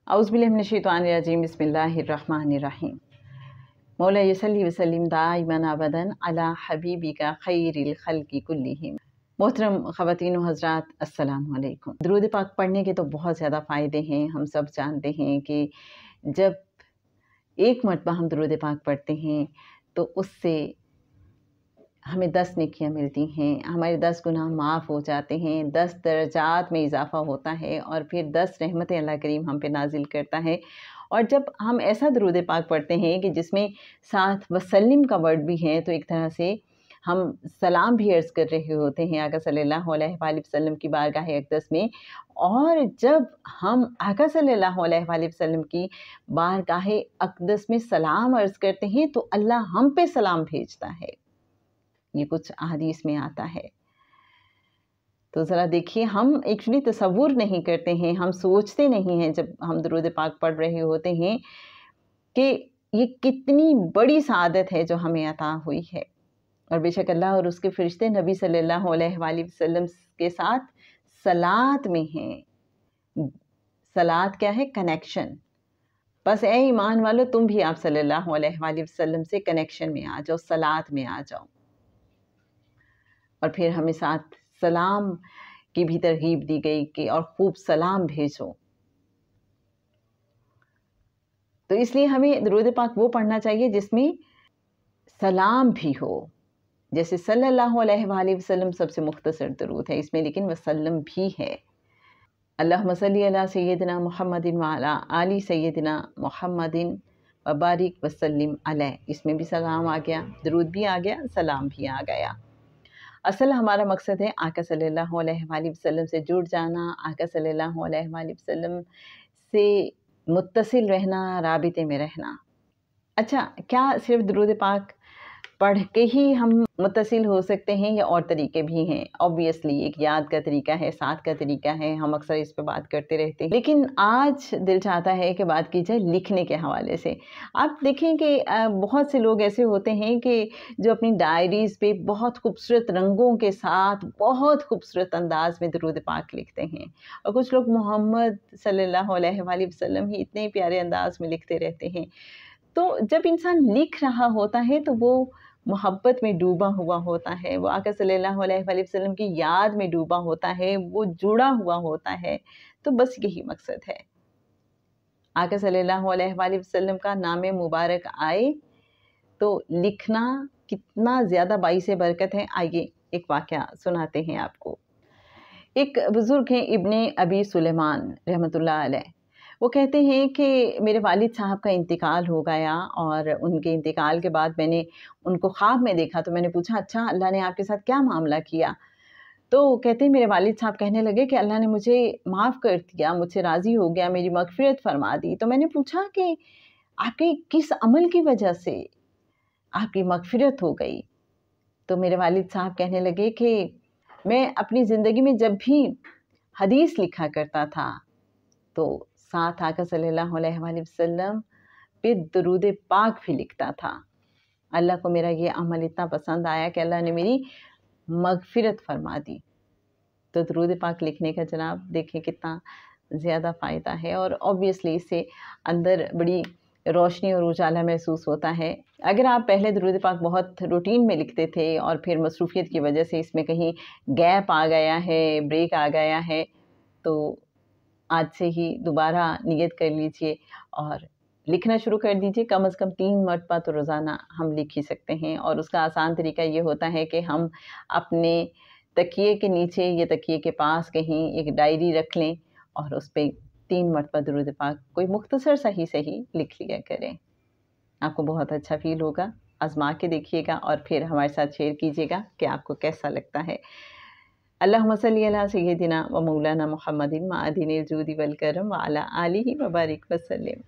औज़ुबिल्लाहि मिनश्शैतानिर्रजीम बिस्मिल्लाहिर्रहमानिर्रहीम। मौला यसल्ली वसल्लिम दाइमन अबदन अला हबीबिका खैरिल खल्क़ि कुल्लिहिम। मोहतरम ख़वातीन व हज़रात, अस्सलामु अलैकुम। दुरूद पाक पढ़ने के तो बहुत ज़्यादा फ़ायदे हैं। हम सब जानते हैं कि जब एक मरतबा हम दुरूद पाक पढ़ते हैं तो उससे हमें 10 नेकियां मिलती हैं, हमारे 10 गुनाह माफ़ हो जाते हैं, 10 दर्जात में इजाफ़ा होता है और फिर 10 रहमतें अल्लाह करीम हम पे नाजिल करता है। और जब हम ऐसा दुरूद पाक पढ़ते हैं कि जिसमें साथ वसल्लिम का वर्ड भी है, तो एक तरह से हम सलाम भी अर्ज़ कर रहे होते हैं आका सल्लल्लाहु अलैहि वसल्लम की बारगाह अक़दस में। और जब हम आका सल्लल्लाहु अलैहि वसल्लम की बारगाह अक़दस में सलाम अर्ज़ करते हैं तो अल्लाह हम पे सलाम भेजता है। ये कुछ अहादीस में आता है। तो ज़रा देखिए, हम एक्चुअली तसव्वुर नहीं करते हैं, हम सोचते नहीं हैं जब हम दुरूद पाक पढ़ रहे होते हैं कि ये कितनी बड़ी सआदत है जो हमें अता हुई है। और बेशक अल्लाह और उसके फ़रिश्ते नबी सल्लल्लाहु अलैहि वसल्लम के साथ सलात में हैं। सलात क्या है? कनेक्शन। बस ए ईमान वालो, तुम भी आप सल्लल्लाहु अलैहि वसल्लम से कनेक्शन में आ जाओ, सलात में आ जाओ। और फिर हमें साथ सलाम की भी तरगीब दी गई कि और खूब सलाम भेजो। तो इसलिए हमें दुरूद पाक वो पढ़ना चाहिए जिसमें सलाम भी हो। जैसे सल्लल्लाहु अलैहि वसल्लम सबसे मुख्तसर दुरूद है इसमें, लेकिन वसल्लम भी है। अल्लाहुम्मा सल्ली अला सय्यदिना मुहम्मदिन व अला आली सय्यदिना मुहम्मदिन व बारिक वसल्लिम अलैहि। इसमें भी सलाम आ गया, दुरूद भी आ गया, सलाम भी आ गया। असल हमारा मकसद है आका सल्लल्लाहु अलैहि वसल्लम से जुड़ जाना, आका सल्लल्लाहु अलैहि वसल्लम से मुत्तसिल रहना, राबिते में रहना। अच्छा, क्या सिर्फ दुरूद पाक पढ़ के ही हम मुत्तसिल हो सकते हैं या और तरीके भी हैं? ऑब्वियसली एक याद का तरीका है, साथ का तरीका है, हम अक्सर इस पे बात करते रहते हैं। लेकिन आज दिल चाहता है कि बात की जाए लिखने के हवाले से। आप देखें कि बहुत से लोग ऐसे होते हैं कि जो अपनी डायरीज़ पे बहुत खूबसूरत रंगों के साथ बहुत खूबसूरत अंदाज में दुरूद पाक लिखते हैं, और कुछ लोग मोहम्मद सल्लल्लाहु अलैहि वसल्लम ही इतने प्यारे अंदाज में लिखते रहते हैं। तो जब इंसान लिख रहा होता है तो वो मोहब्बत में डूबा हुआ होता है, वो आका सल्लल्लाहु अलैहि वसल्लम की याद में डूबा होता है, वो जुड़ा हुआ होता है। तो बस यही मकसद है। आका सल्लल्लाहु अलैहि वसल्लम का नाम मुबारक आए तो लिखना कितना ज़्यादा बाइसे बरकत है। आइए एक वाक़या सुनाते हैं आपको। एक बुज़ुर्ग हैं इब्ने अबी सुलेमान रहमतुल्लाह अलैह। वो कहते हैं कि मेरे वालिद साहब का इंतकाल हो गया, और उनके इंतकाल के बाद मैंने उनको ख्वाब में देखा। तो मैंने पूछा, अच्छा अल्लाह ने आपके साथ क्या मामला किया? तो कहते हैं मेरे वालिद साहब कहने लगे कि अल्लाह ने मुझे माफ़ कर दिया, मुझसे राज़ी हो गया, मेरी मग़फ़िरत फ़रमा दी। तो मैंने पूछा कि आपके किस अमल की वजह से आपकी मग़फ़िरत हो गई? तो मेरे वालिद साहब कहने लगे कि मैं अपनी ज़िंदगी में जब भी हदीस लिखा करता था तो साथ आका सल्लल्लाहु अलैहि वसल्लम पे दुरूद पाक भी लिखता था। अल्लाह को मेरा ये अमल इतना पसंद आया कि अल्लाह ने मेरी मग़फ़िरत फ़रमा दी। तो दुरूद पाक लिखने का जनाब देखें कितना ज़्यादा फ़ायदा है, और ऑब्वियसली इससे अंदर बड़ी रोशनी और उजाला महसूस होता है। अगर आप पहले दुरूद पाक बहुत रूटीन में लिखते थे और फिर मसरूफ़ियत की वजह से इसमें कहीं गैप आ गया है, ब्रेक आ गया है, तो आज से ही दोबारा नियत कर लीजिए और लिखना शुरू कर दीजिए। कम से कम 3 मरतबा तो रोज़ाना हम लिख ही सकते हैं। और उसका आसान तरीका ये होता है कि हम अपने तकिए के नीचे या तकिए के पास कहीं एक डायरी रख लें और उस पे 3 मरतबा दुरूद पाक कोई मुख्तसर सा ही सही लिख लिया करें। आपको बहुत अच्छा फ़ील होगा। आज़मा के देखिएगा और फिर हमारे साथ शेयर कीजिएगा कि आपको कैसा लगता है। अल्लाहुम्मा सल्ली अला सय्यदिना व मौलाना मुहम्मदिन माअदिनिल जूदि वल करम व अला आलिहि व बारिक वसल्लिम।